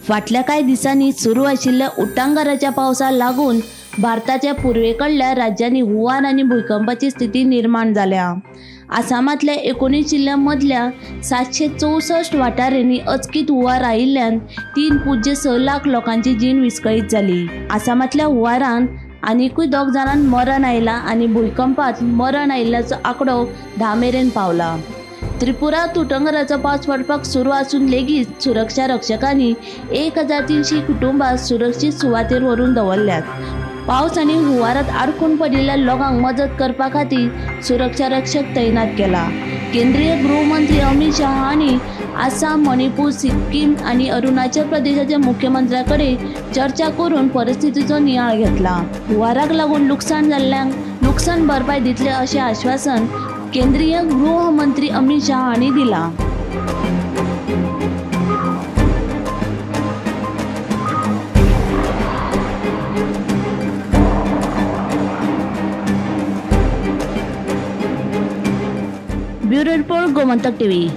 फाटल्या काही दिवसांनी सुरू आशिल्ल्या उट्टांगाराच्या पावसाक लागून भारताच्या पूर्वेकडल्या राज्यांनी हुंवार आणि भूकंपाची स्थिती निर्माण जाल्या। आसामातल्या 19 जिल्ह्यांमधल्या 764 वाठारांनी अचकीत हुंवार आयिल्ल्यान 3.6 लाख लोकांची जीण विस्कळीत झाली। आसामातल्या हुंवारान आनीकूय 2 जाणांक मरण आयला आणि भूकंपात मरण आयिल्ल्याचो आंकडो 10 मेरेन पावला। त्रिपुरात उटंगराचो पावस पडपाक सुरू आसून लेगीत सुरक्षा रक्षकांनी 1300 कुटुंबां सुरक्षीत सुवातेर व्हरून दवरल्यात। पावस आणि हुंवारात आडकून पडिल्ल्या लोकांक मदत करपा खातीर सुरक्षा रक्षक तैनात केला। केंद्रीय गृहमंत्री अमित शाह हांणी आसाम, मणिपूर, सिक्कीम आणि अरुणाचल प्रदेशाच्या मुख्यमंत्र्यांकडे चर्चा करून परिस्थितीचो नियाळ घेतला। हुंवाराक लागून लुकसाण जाल्ल्यांक लुकसाण भरपाई दितले अशें आश्वासन केंद्रीय गृहमंत्री अमित शाह हांणी दिला। Bureau report, Gomantak TV.